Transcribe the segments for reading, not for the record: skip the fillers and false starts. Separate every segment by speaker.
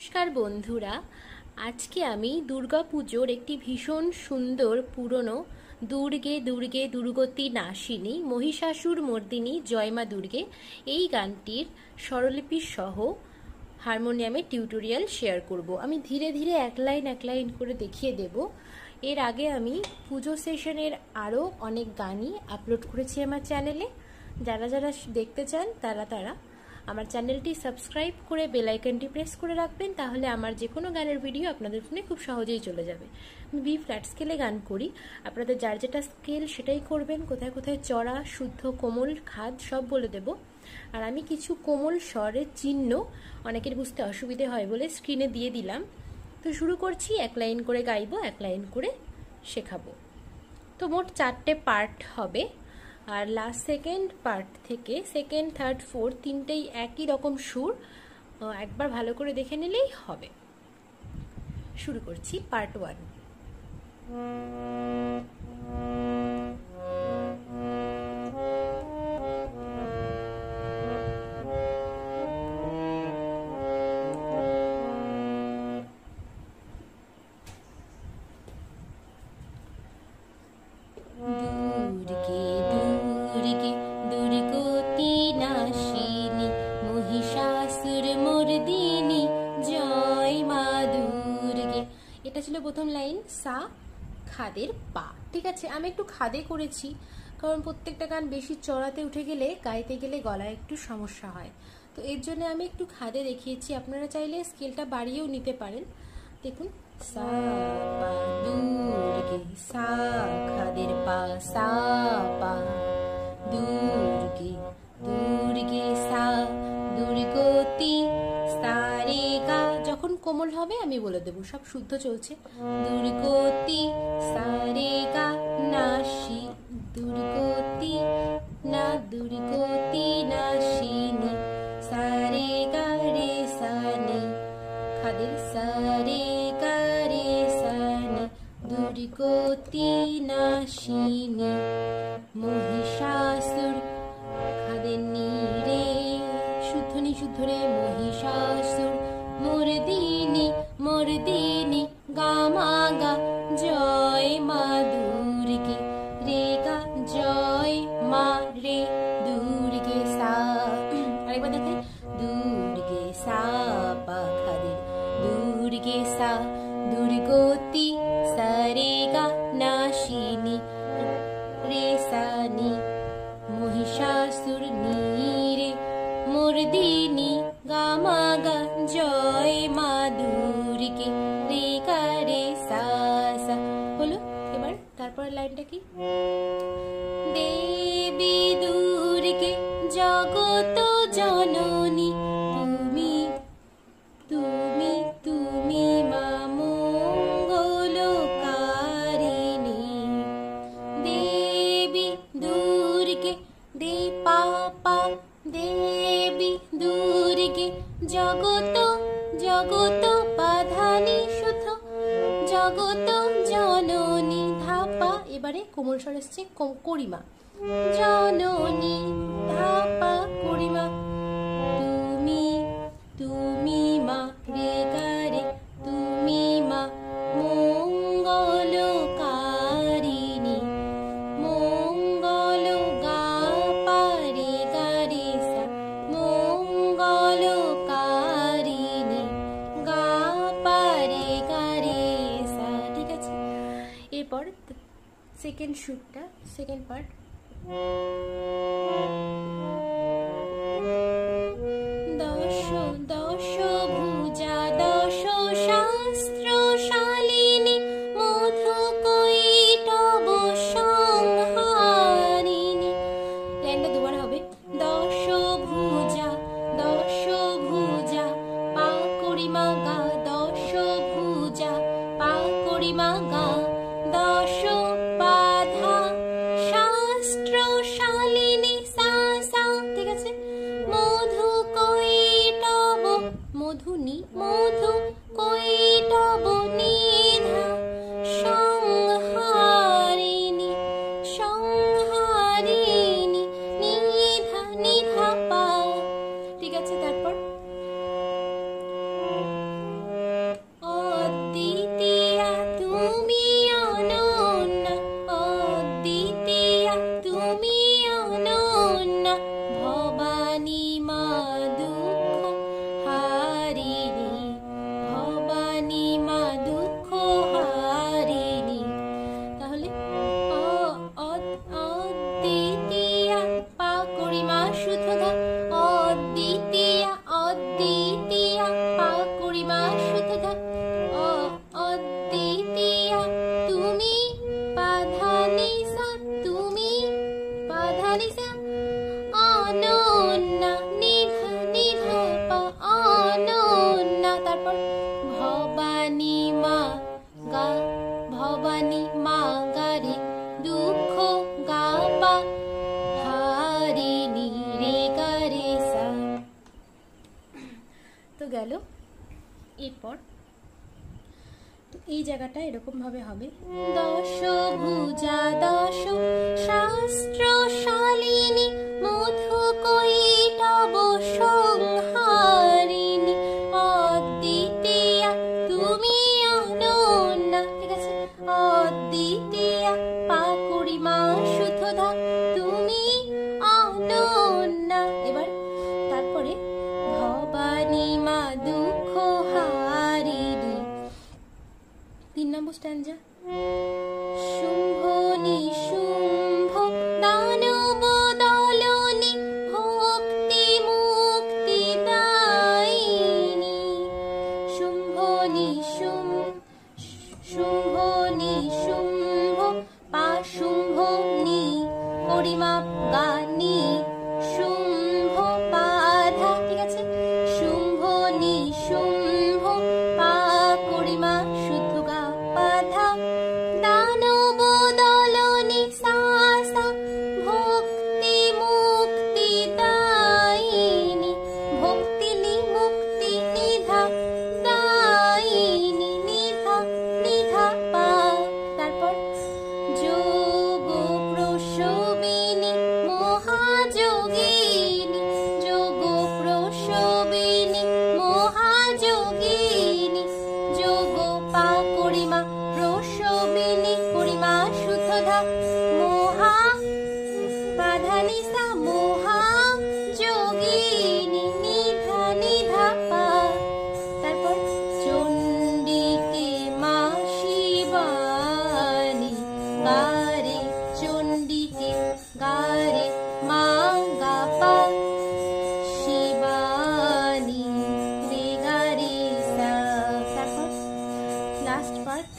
Speaker 1: নমস্কার বন্ধুরা, আজকে আমি দুর্গা পুজোর একটি ভীষণ সুন্দর পুরনো দুর্গে দুর্গে দুর্গতি নাশিনী মহিষাসুর মর্দিনী জয় মা দুর্গে এই গানটির স্বরলিপি সহ হারমোনিয়ামের টিউটোরিয়াল শেয়ার করব। আমি ধীরে ধীরে এক লাইন করে দেখিয়ে দেব। এর আগে আমি পুজো সেশনের আরও অনেক গানই আপলোড করেছি আমার চ্যানেলে। যারা যারা দেখতে চান তারা আমার চ্যানেলটি সাবস্ক্রাইব করে বেল আইকনটি প্রেস করে রাখবেন, তাহলে আমার যে কোনো গানের ভিডিও আপনাদের ফোনে খুব সহজেই চলে যাবে। আমি বি ফ্ল্যাট স্কেলে গান করি, আপনাদের যার যেটা স্কেল সেটাই করবেন। কোথায় কোথায় চড়া, শুদ্ধ, কোমল, খাদ সব বলে দেব। আর আমি কিছু কোমল স্বরের চিহ্ন অনেকের বুঝতে অসুবিধে হয় বলে স্ক্রিনে দিয়ে দিলাম। তো শুরু করছি, এক লাইন করে গাইবো, এক লাইন করে শেখাবো। তো মোট 4টে পার্ট হবে। আর লাস্ট সেকেন্ড পার্ট থেকে সেকেন্ড, থার্ড, ফোর্থ তিনটেই একই রকম সুর, একবার ভালো করে দেখে নিলেই হবে। শুরু করছি পার্ট 1। দুর্গতিনাশিনী মহিষাসুর মর্দিনী জয় মা দুর্গে। এটা ছিল প্রথম লাইন, সা খাদের পা। ঠিক আছে, আমি একটু খাদে করেছি কারণ প্রত্যেকটা গান বেশি চড়াতে উঠে গেলে গাইতে গেলে গলায় একটু সমস্যা হয়, তো এর জন্য আমি একটু খাদে দেখিয়েছি। আপনারা চাইলে স্কেলটা বাড়িয়েও নিতে পারেন। দেখুন, সা পা দুর্গে, সা খাদের পা, সা পা দুর্গে দুর্গে সা দুর্গতি সা রে গা। যখন কোমল হবে আমি বলে দেবো, সব শুদ্ধ চলছে। দুর্গতি সা রে গা নাশি দুর্গতি না দুর্গতি নাশিনী সা রে গা রে সা নি খাদের সা রে গা রে সা নি দুর্গতি নাশিনী মহিষাসুর খাদের নি রে শুদ্ধ নি শুদ্ধ রে মহিষাসুর মর্দিনী মর্দিনী গা মা গা জয় মা দুর্গে রে গা জয় মা রে দুর্গে সা। আরেকবার দেখেন, দুর্গে সা পা খাদের দুর্গে সা দুর্গতি সা রে গা নাশিনী রে সা নি মহিষাসুর নি রে মর্দিনী গা মা গা জয় মা দুর্গে রে গা রে সা সা। হলো। এবার তারপর লাইনটা কি? দেবী দুর্গে জগত জননী তুমি তুমি তুমি মা মঙ্গলকারিণী। দেবী দুর্গে দে পা পা দেবী দুর্গে জগত জগত পাধানি শুদ্ধ জগত জননী ধাপা। এবারে কোমল স্বর এসছে, করিমা জননী ধাপা করিমা তুমি তুমি মা রে গা রে তুমি মা মঙ্গলকারিণী মঙ্গল গা পা রে গা রে সা মঙ্গলকারিণী গা পা রে গা রে সা। ঠিক আছে, এরপর সেকেন্ড সুরটা, সেকেন্ড পার্ট। দশ দশ ভুজা দশ শাস্ত্র শালিনী মধু কৈটব সংহারিণী। লাইনটা দুবার হবে। দশ ভুজা পা করিমা গা দশ ভুজা পা করিমা গা দশ বাধা শাস্ত্র শালিনী সা সা। ঠিক আছে, মধু কৈটব মধু নি মধু কৈটব নিধা সংহারিণী সংহারিণী নিধা নিধা পা। ঠিক আছে, তারপর এরপর তো এই জায়গাটা এরকমভাবে হবে, দশভুজা দশ শাস্ত্রশালিনী মধুকৈটব সংহারিণী অদ্বিতীয়া তুমি অনন্যা, ঠিক আছে, অদ্বিতীয়া পাকুড়িমা সুধা তুমি অনন্যা। এবার তারপরে ভবানী মা দুঃখ হারিণী, 3 নম্বর স্ট্যাঞ্জা, শুম্ভ নিশুম্ভ দানব দলনী ভক্তি মুক্তি দায়িনী, শুম্ভ শুম্ভ নিশুম্ভ পাশুম্ভ নি করিমা গানি শুম্ভ পাধা, ঠিক আছে, শুম্ভ নিশুম্ভ পা করিমা শুদ্ধগা পাধা দানব দলনী সাসা ভক্তি মুক্তি দায়িনী, ভক্তি নি মুক্তি নিধা দায়িনী নিধা নিধা পা। তারপর যোগ প্রসবিনী মহাযোগিনী, যোগ প্রসবিনী মহাযোগিনী, যোগ পা করিমা প্রসবিনী করিমা সুধা মহা বাধানি সা মহা যোগিনী নিধা নিধা পা। তারপর চণ্ডিকে মা শিবানী গারে, চণ্ডিকে গারে মা গা পা শিবানী রে গারে সা। তারপর লাস্ট পার্ট,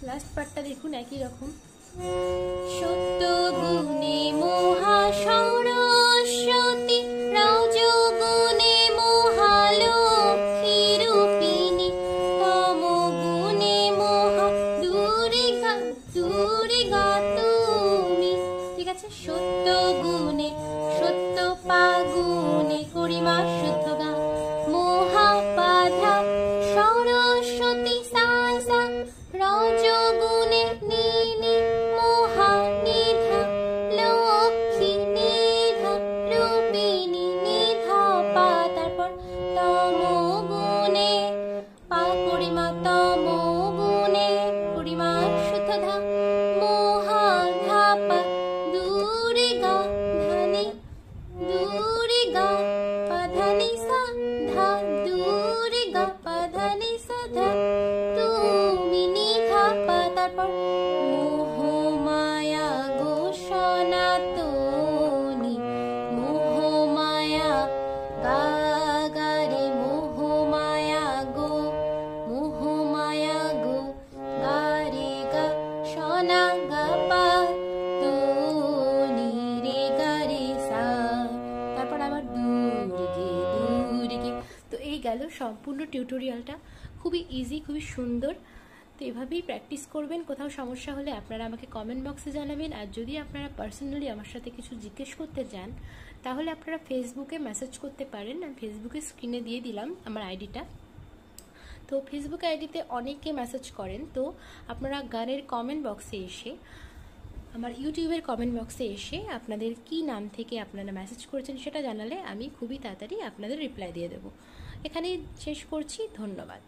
Speaker 1: লাস্ট পার্টটা দেখুন একই রকম, সত্য গুণে মহা সরস্বতী রজগুণে মহালক্ষ্মী রূপিণী তম গুণে মহা দুর্গা দুর্গা তুমি, ঠিক আছে, সত্য গুণে সত্য পাগুণে করিমা শুদ্ধগা মহাপাধা সরস্বতী সাসা রজগুণে নীনি মহা নিধা লক্ষ্মী নিধা রূপিণী নিধা পা। তারপর তম গুণে পা করিমা তম গুণে করিমা শুদ্ধধা মহা ধা পা দুর্গা ধানি দুর্গা পাধানি সা ধা দুর্গা পাধানি সা ধা তুমি নিধা পা। তারপর মোহমায়া গো সনাতনী মোহমায়া গা গারে মোহমায়া গো গারে গা সনা গা পা তনি রে গারে সা। তারপর আবার দুর্গে দুর্গে। তো এই গেল সম্পূর্ণ টিউটোরিয়ালটা, খুবই ইজি, খুবই সুন্দর। তো এভাবেই প্র্যাকটিস করবেন। কোথাও সমস্যা হলে আপনারা আমাকে কমেন্ট বক্সে জানাবেন। আর যদি আপনারা পার্সোনালি আমার সাথে কিছু জিজ্ঞেস করতে চান তাহলে আপনারা ফেসবুকে মেসেজ করতে পারেন। আমি ফেসবুকে স্ক্রিনে দিয়ে দিলাম আমার আইডিটা। তো ফেসবুক আইডিতে অনেকে মেসেজ করেন, তো আপনারা গানের কমেন্ট বক্সে এসে, আমার ইউটিউবের কমেন্ট বক্সে এসে আপনাদের কি নাম থেকে আপনারা মেসেজ করেছেন সেটা জানালে আমি খুবই তাড়াতাড়ি আপনাদের রিপ্লাই দিয়ে দেবো। এখানেই শেষ করছি, ধন্যবাদ।